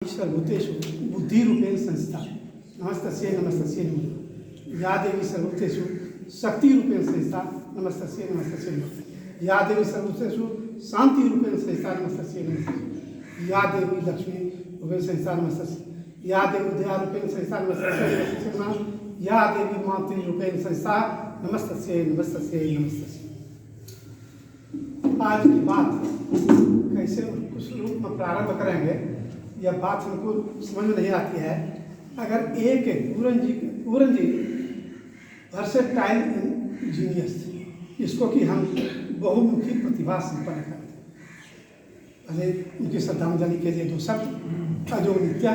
सर्वभूतेषु बुद्धिरूपेण संस्था नमस्तस्यै नमस्तस्यै नमः। या देवी सर्वभूतेषु शक्तिरूपेण संस्था नमस्तस्यै नमस्तस्यै नमः। या देवी सर्वभूतेषु शांतिरूपेण संस्था नमस्तस्यै नमस्तस्यै। या देवी लक्ष्मी रूपेण संस्था नमस्तस्यै। या देवी दयारूपेण संस्था नमस्तस्यै नमस्तस्यै नमः। या देवी मातृरूपेण संस्था नमस्तस्यै नमस्तस्यै नमस्तस्यै। आज की बात कैसे कुछ रूप में प्रारंभ करेंगे, यह बात हमको समझ में नहीं आती है। अगर एक पूरन जी वर्सेटाइल जीनियस थे, इसको कि हम बहुमुखी प्रतिभा संपन्न करते। पहले उनकी श्रद्धांजलि के लिए दो शब्द अजो नित्य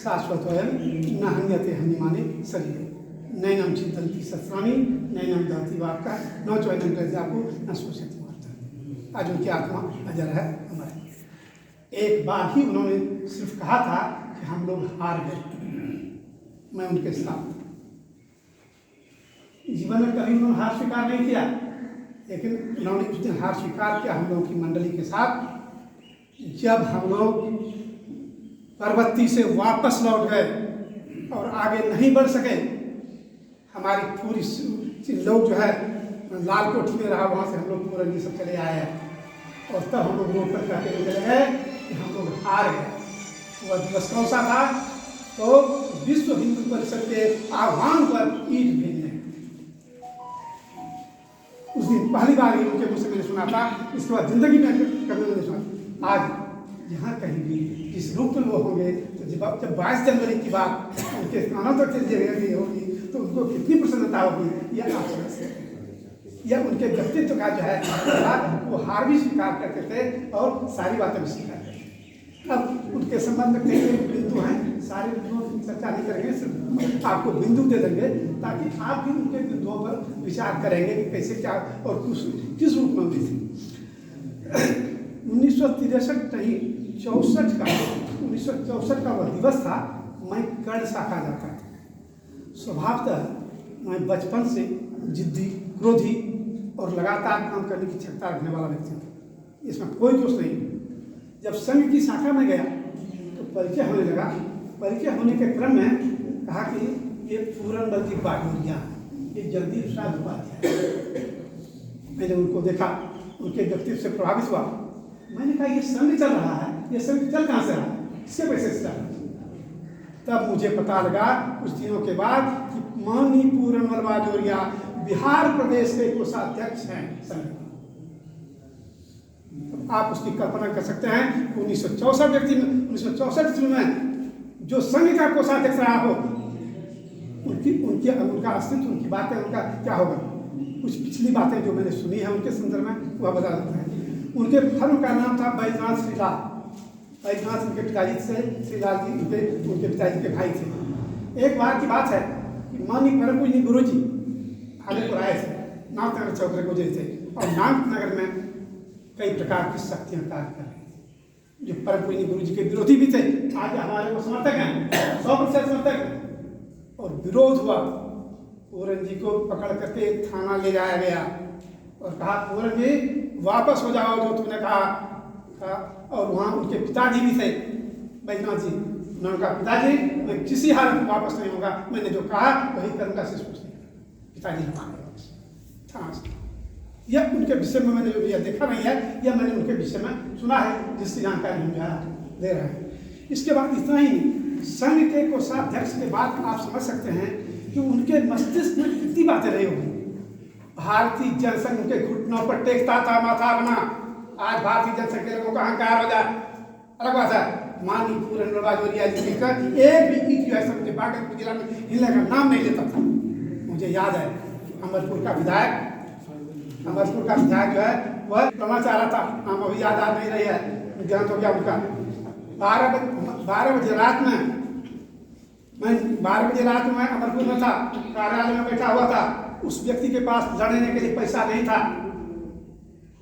शाश्वत न हन्यते हन्यमाने शरीर नैनम चिंतनती सस्रामी नैनम दहती वाक्का न चैनम प्रजाको न सोचती वार्ता। आज उनकी आत्मा अजर है, अमर है। एक बार ही उन्होंने सिर्फ कहा था कि हम लोग हार गए। मैं उनके साथ जीवन में कभी उन्होंने हार स्वीकार नहीं किया, लेकिन उन्होंने उस दिन हार स्वीकार किया हम लोगों की मंडली के साथ। जब हम लोग परबत्ती से वापस लौट गए और आगे नहीं बढ़ सके, हमारी पूरी लोग जो है लाल कोठी में रहा, वहाँ से हम लोग पूरा सब चले आए और तब हम लोग रोड पर कहते हुए चले गए कि हम लोग हार गए। वह दिवस कौन सा था? तो विश्व हिंदू परिषद के आह्वान पर ईट भेजने। उस दिन पहली बार ही उनके मुझसे मैंने सुना था, इसके बाद जिंदगी में कभी नहीं सुना। आज यहाँ कहीं भी जिस रूप में वो होंगे, तो जब 22 जनवरी की बात उनके कानों तक चली होगी तो उनको कितनी प्रसन्नता होगी, यह आप समझ सकते हैं। या उनके व्यक्तित्व का जो है वो हार भी स्वीकार करते थे और सारी बातें भी स्वीकार करते थे। अब उनके संबंध में कई बिंदु हैं, सारे बिंदुओं की चर्चा नहीं करेंगे, सिर्फ आपको बिंदु दे देंगे ताकि आप भी उनके बिंदुओं पर विचार करेंगे कि कैसे क्या और किस रूप में होती थी। 1963 नहीं 1964 का वह दिवस था। मैं कर्ण शाखा जाता था। स्वभावतः मैं बचपन से जिद्दी, क्रोधी और लगातार काम करने की क्षमता रखने वाला व्यक्ति था, इसमें कोई दोष नहीं। जब संघ की शाखा में गया तो परिचय होने लगा। परिचय होने के क्रम में कहा कि ये पूरन बल की बागोरिया, ये जगदीप साहब उपाध्याय। मैंने उनको देखा, उनके व्यक्तित्व से प्रभावित हुआ। मैंने कहा ये संघ चल रहा है, ये संघ चल कहाँ से रहा है, इससे पैसे से चल। तब मुझे पता लगा कुछ दिनों के बाद कि माननीय पूरन बल बाजोरिया बिहार प्रदेश के कोषाध्यक्ष हैं संघ। आप उसकी कल्पना कर सकते हैं 1964 में जो संघ का कोषाध्यक्ष रहा हो, उनका अस्तित्व, उनकी बातें, उनका क्या होगा। कुछ पिछली बातें जो मैंने सुनी है उनके संदर्भ में वह बता देते हैं। उनके फर्म का नाम था बैजनाथ श्रीलाल। बैजनाथ उनके पिताजी से, श्रीलाल जी उनके पिताजी के भाई थे। एक बार की बात है कि माननीय परम पूज्य गुरु जी आदिपुर आए थे, नाथनगर चौधरी गुजरे थे और नाथनगर में कई प्रकार की शक्तियां कार्य कर रही थी, जो परम पूज्य गुरु जी के विरोधी भी थे। आज हमारे वो समर्थक हैं, 100% समर्थक। और विरोध हुआ, पूरन जी को पकड़ करके थाना ले जाया गया और कहा पूरन जी वापस हो जाओ जो तुमने कहा। और वहाँ उनके पिताजी भी थे, बैजनाथ जी। उन्होंने कहा पिताजी मैं किसी हालत में वापस नहीं होगा, मैंने जो कहा वही करूँगा, से कुछ नहीं। पिताजी माने वापस। यह उनके विषय में मैंने जो यह देखा नहीं है, यह मैंने उनके विषय में सुना है, जिसकी जानकारी हम दे रहे हैं। इसके बाद इतना ही नहीं, संघ के कोषाध्यक्ष के बाद आप समझ सकते हैं कि उनके मस्तिष्क में कितनी बातें रही होगी। भारतीय जनसंघ उनके घुटनों पर टेकता था माथा अपना। आज भारतीय जनसंघ के लोगों का अहंकार हो जाए अलग बात है। माननीय पूरन बल बाजोरिया जी मिलकर एक भी ईट जो है समझे बागलपुर जिला में हिलने का नाम नहीं लेता था। मुझे याद है अमरपुर का विधायक जो है वह करना चाह रहा था, नाम अभी याद आ नहीं रही है, ज्ञान हो गया उनका। 12 बजे रात में मैं अमरपुर में था, कार्यालय में बैठा हुआ था। उस व्यक्ति के पास लड़ने के लिए पैसा नहीं था।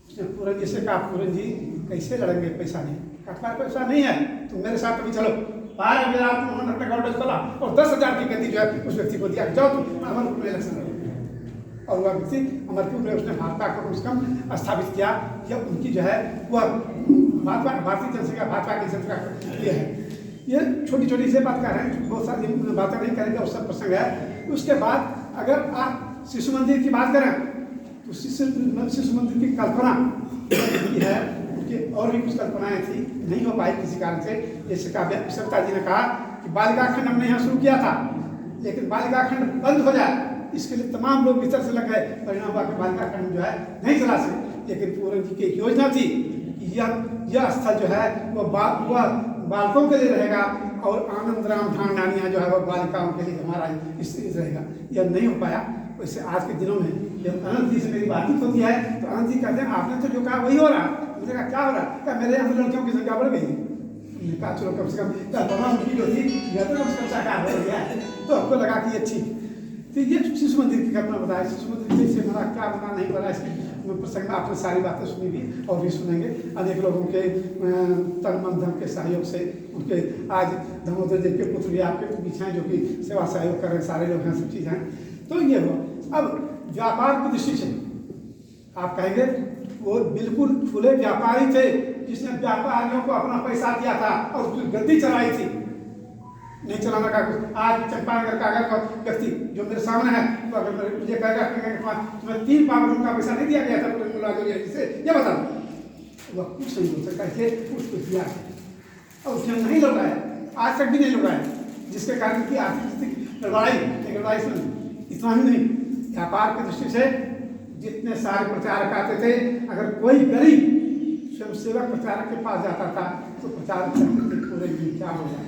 उसने पूरन जी से कहा पूरन जी कैसे लड़ेंगे, पैसा नहीं। कहा पैसा नहीं है तो मेरे साथ अभी चलो। 12 बजे रात में उन्होंने अपना गवर्नमेंट खोला और 10,000 की गद्दी जो है उस व्यक्ति को दिया, जाओ तुम अमरपुर में इलेक्शन लड़ो। और वह व्यक्ति अमरपुर में उसने भाजपा को कम से कम स्थापित किया। यह उनकी जो है वह भारतीय जनसंघ भाजपा की जनता ये है। ये छोटी छोटी से बात कर रहे हैं, बहुत सारी बातें नहीं करेंगे, और सब प्रसंग है। उसके बाद अगर आप शिशु मंदिर की बात करें तो शिशु मंदिर की कल्पना की है, उनकी और भी कुछ कल्पनाएं थी, नहीं हो पाई किसी कारण से। जैसे काव्य सविता जी ने कहा कि बालिका खंड हमने यहाँ शुरू किया था, लेकिन बालिका खंड बंद हो जाए इसके लिए तमाम लोग भीतर से लग गए, परिणाम हुआ कि बालिका खंड जो है नहीं चला सके। लेकिन पूरन जी की एक योजना थी कि यह स्थल जो है वह बालकों के लिए रहेगा और आनंद राम ढांडानिया जो है वह बालिकाओं के लिए हमारा स्त्री रहेगा। यह नहीं हो पाया। वैसे आज के दिनों में जब अनंत जी से मेरी बातचीत होती है तो अनंत जी कहते हैं आपने तो जो कहा वही हो रहा। मैंने कहा क्या हो रहा? क्या मेरे यहाँ लड़कियों की संख्या बढ़ गई? मैंने कहा चलो कम से कम कल्पना उनकी जो थी यह तो कम से कम साकार हो गया है, तो हमको लगा कि ये ठीक। तो ये शिशु मंदिर की कल्पना बताया। शिशु मंदिर से हमारा क्या बना नहीं बना इसकी प्रसंग में आपने सारी बातें सुनी भी और भी सुनेंगे। अनेक लोगों के तन मन धन के सहयोग से उनके आज दामोदर जी के पुत्र भी आपके बीच हैं जो कि सेवा सहयोग कर रहे हैं, सारे लोग हैं, सब चीज़ हैं। तो ये हुआ। अब व्यापार की दृष्टि से आप कहेंगे वो बिल्कुल खुले व्यापारी थे जिसने व्यापारियों को अपना पैसा दिया था और उसकी गद्दी चलाई थी। नहीं चलाना का आज चंपानगर का अगर व्यक्ति जो मेरे सामने है तो अगर मुझे कहेगा तुम्हें 3 पावर का पैसा नहीं दिया गया था जिससे ये बता दो, वह कुछ नहीं बोल सकता है, उसको दिया और उसने नहीं लौटाया, आज तक भी नहीं लौटाया, जिसके कारण की आर्थिक स्थिति लड़ाई इतना ही नहीं। व्यापार की दृष्टि से जितने सारे प्रचारक आते थे, अगर कोई गरीब स्वयंसेवक प्रचारक के पास जाता था तो प्रचारक पूरे क्या होगा,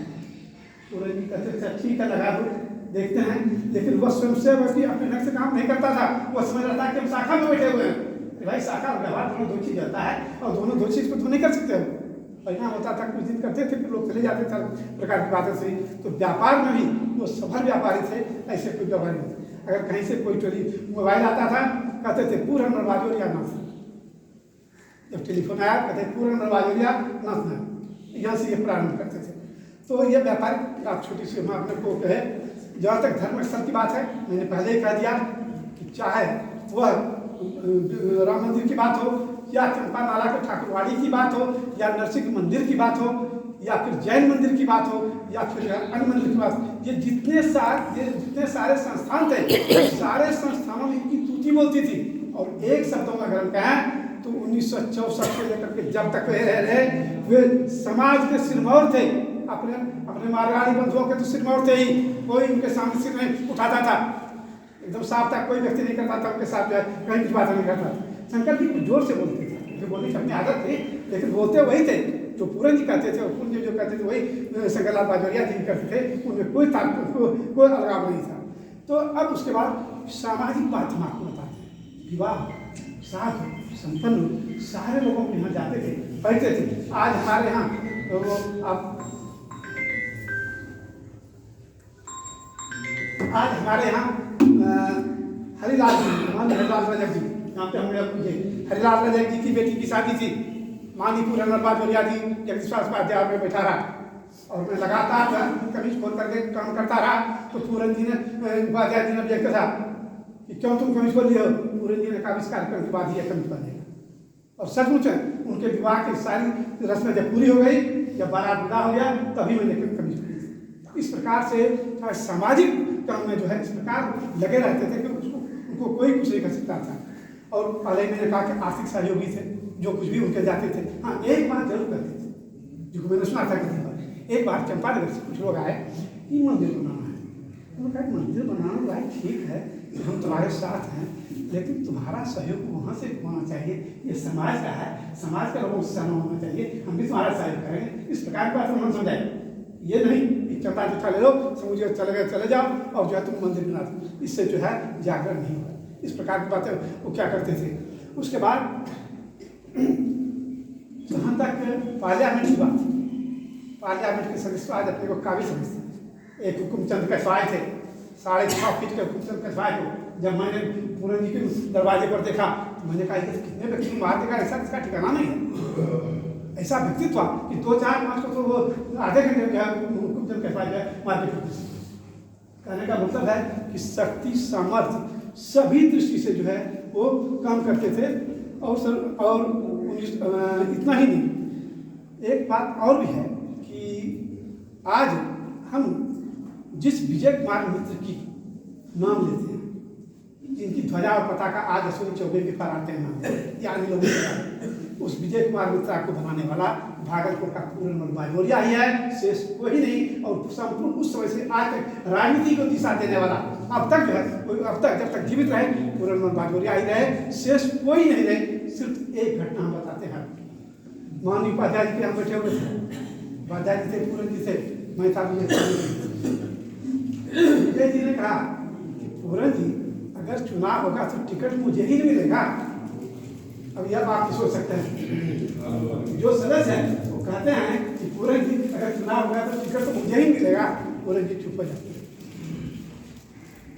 पूरे कहते थे ठीक है लगा दो देखते हैं। लेकिन वह स्वयंसेवक भी अपने ढंग से काम नहीं करता था। वह समझ रहा था कि हम शाखा में बैठे हुए हैं। भाई शाखा और व्यवहार दोनों दो चीज होता है और दोनों दो चीज को तुम नहीं कर सकते हो। परिणाम होता था कुछ दिन करते थे फिर लोग चले जाते थे प्रकार की बातें से। तो व्यापार में भी वो सफल व्यापारी थे, ऐसे कोई व्यापारी नहीं। अगर कहीं से कोई चोरी मोबाइल आता था कहते थे पूरा नरवाजोरिया नाथ। जब टेलीफोन आया कहते पूरा नरवाजोरिया नाथ, यहाँ से ये प्रारंभ करते थे। तो ये व्यापारिक बात छोटी सी हम आपने को कहे। जहाँ तक धर्म स्थल की बात है, मैंने पहले ही कह दिया कि चाहे वह राम मंदिर की बात हो या चंपा नाला के ठाकुरवाड़ी की बात हो या नरसिंह मंदिर की बात हो या फिर जैन मंदिर की बात हो या फिर अन्य मंदिर की बात हो, ये जितने सारे संस्थान थे सारे संस्थानों में इनकी तूती बोलती थी। और एक शब्दों में अगर हम कहें तो 1964 से लेकर के जब तक रहे वे समाज के सिरमौर थे। अपने मारवाड़ी बंधुओं के तो सिरमौर थे ही, कोई उनके सामने सिर नहीं उठाता था, एकदम साफ था, कोई व्यक्ति नहीं करता था उनके साथ जो है कहीं कुछ बात नहीं करता था। शंकर जी जोर से बोलते थे, उनके बोलने की अपनी आदत थी, लेकिन बोलते वही थे जो पूरन जी कहते थे और पूरन जी जो कहते थे वही शंकरलाल बाजोरिया जी करते थे। उनमें कोई कोई अलगाव नहीं था। तो अब उसके बाद सामाजिक बात हम आपको बताते हैं। विवाह साथ संपन्न सारे लोगों के यहाँ जाते थे, बैठते थे। आज हमारे यहाँ तो आप आज हमारे यहाँ हरिलाल रजक जी, यहाँ पे हमने पूछे हरिलाल रजक जी की बेटी की शादी थी। मानीपुर बाजोरिया जी जगदीश्वर उपाध्याय में बैठा रहा और मैं लगातार कमीज खोल करके काम करता रहा। तो पूरन जी ने उपाध्याय जी ने भी कहा कि क्यों तुम कमीज खोल लिए हो? पूरन जी ने कहा इस कार्यक्रम के बाद ही कमीज खोलेगा। और सचमुच उनके विवाह की सारी रस्में जब पूरी हो गई, जब बारात विदा हो गया, तभी मैंने कमीज खोली। इस प्रकार से सामाजिक काम में जो है इस प्रकार लगे रहते थे कि उनको कोई कुछ नहीं कर सकता था। और पहले मैंने कहा कि आर्थिक सहयोगी थे, जो कुछ भी उनके जाते थे। हाँ, एक बात जरूर करते थे जो मैंने सुना था कि एक बार चंपानगर से कुछ लोग आए कि मंदिर बनाना है। उन्होंने कहा मंदिर बनाना भाई ठीक है, हम तुम्हारे साथ हैं, लेकिन तुम्हारा सहयोग वहाँ से होना चाहिए। ये समाज का है, समाज का लोगों से सहयोग होना चाहिए, हम भी तुम्हारा सहयोग करेंगे। इस प्रकार की बात हम समझाए। ये नहीं चंपा जूठा ले लो, समुझे चले जाओ और जो है तुम मंदिर बना दो, इससे जो है जागरण नहीं होगा। इस प्रकार की बातें वो क्या करते थे। उसके बाद जहाँ तक पार्लियामेंट की बात, पार्लियामेंट के सदस्य आज अपने को काबिल समझते। एक हुकुमचंद कछवाए थे, 6.5 फीट के हुकुमचंद कछवाए को जब मैंने पूरन जी के दरवाजे पर देखा तो मैंने कहा कितने व्यक्ति को मार देगा, ऐसा इसका ठिकाना नहीं है। ऐसा व्यक्तित्व कि 2-4-5 को तो वो आधे घंटे जो है हुकुमचंद कछवाए जो है मार के। कहने का मतलब है कि शक्ति सामर्थ्य सभी दृष्टि से जो है वो काम करते थे। और इतना ही नहीं, एक बात और भी है कि आज हम जिस विजय कुमार मित्र की नाम लेते हैं, जिनकी ध्वजा और पताका आज अश्विनी चौबे भी फहराते हैं नाम, यानी लोगों के उस विजय कुमार मित्रा को बनाने वाला भागलपुर का पूरनमल बाजोरिया ही है, शेष कोई नहीं। और संपूर्ण उस समय से आज तक राजनीति को दिशा देने वाला अब तक जो है, अब तक जब तक जीवित रहे पूरनमल बाजोरिया ही रहे, शेष कोई नहीं रहे। सिर्फ एक घटना हम बताते हैं। माननीय उपाध्याय जी के हम बैठे हुए थे, उपाध्याय जी थे, पूरन जी थे, मैं था विजय जी ने कहा कि पूरन जी अगर चुनाव होगा तो टिकट मुझे ही नहीं मिलेगा। अब यह बात सोच सकते हैं, जो सदस्य है वो कहते हैं कि पूरन जी अगर चुनाव होगा तो टिकट तो मुझे ही मिलेगा, पूरन जी चुप हो जाते हैं।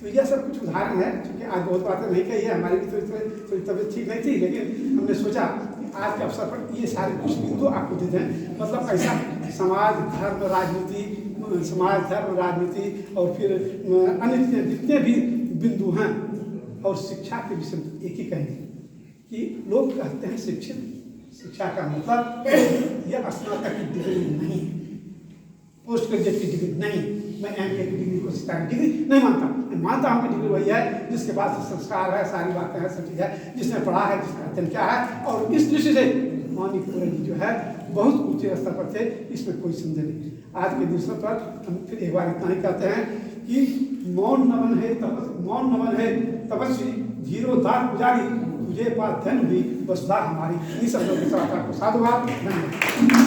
तो यह सब कुछ उदाहरण है, क्योंकि आज बहुत बातें नहीं कही है, हमारी भी थोड़ी तबीयत ठीक नहीं थी, लेकिन हमने सोचा कि आज के अवसर पर ये सारे कुछ बिंदु आपको दे दें। मतलब ऐसा समाज धर्म राजनीति, समाज धर्म राजनीति और फिर अन्य जितने भी बिंदु हैं, और शिक्षा के विषय में एक ही कहेंगे कि लोग कहते हैं शिक्षित, शिक्षा का मतलब यह स्नातक की डिग्री नहीं, पोस्ट ग्रेजुएट की डिग्री नहीं। मैं MA की डिग्री को शिक्षा की डिग्री नहीं मानता। मैं मानता हूँ कि डिग्री वही है जिसके पास संस्कार है, सारी बातें हैं, सब चीज़ है, जिसने पढ़ा है, जिसका अध्ययन क्या है। और इस दृष्टि से माननीय पूरन जी जो है बहुत ऊंचे स्तर पर थे, इसमें कोई संदेह नहीं। आज के दिवसों पर हम फिर एक बार इतना ही कहते हैं कि मौन नमन है तपस्वी, धीरोदार पुजारी, तुझे पास धन भी वसुधा हमारी। इस शब्दों के साथ आपको साधुवाद, धन्यवाद।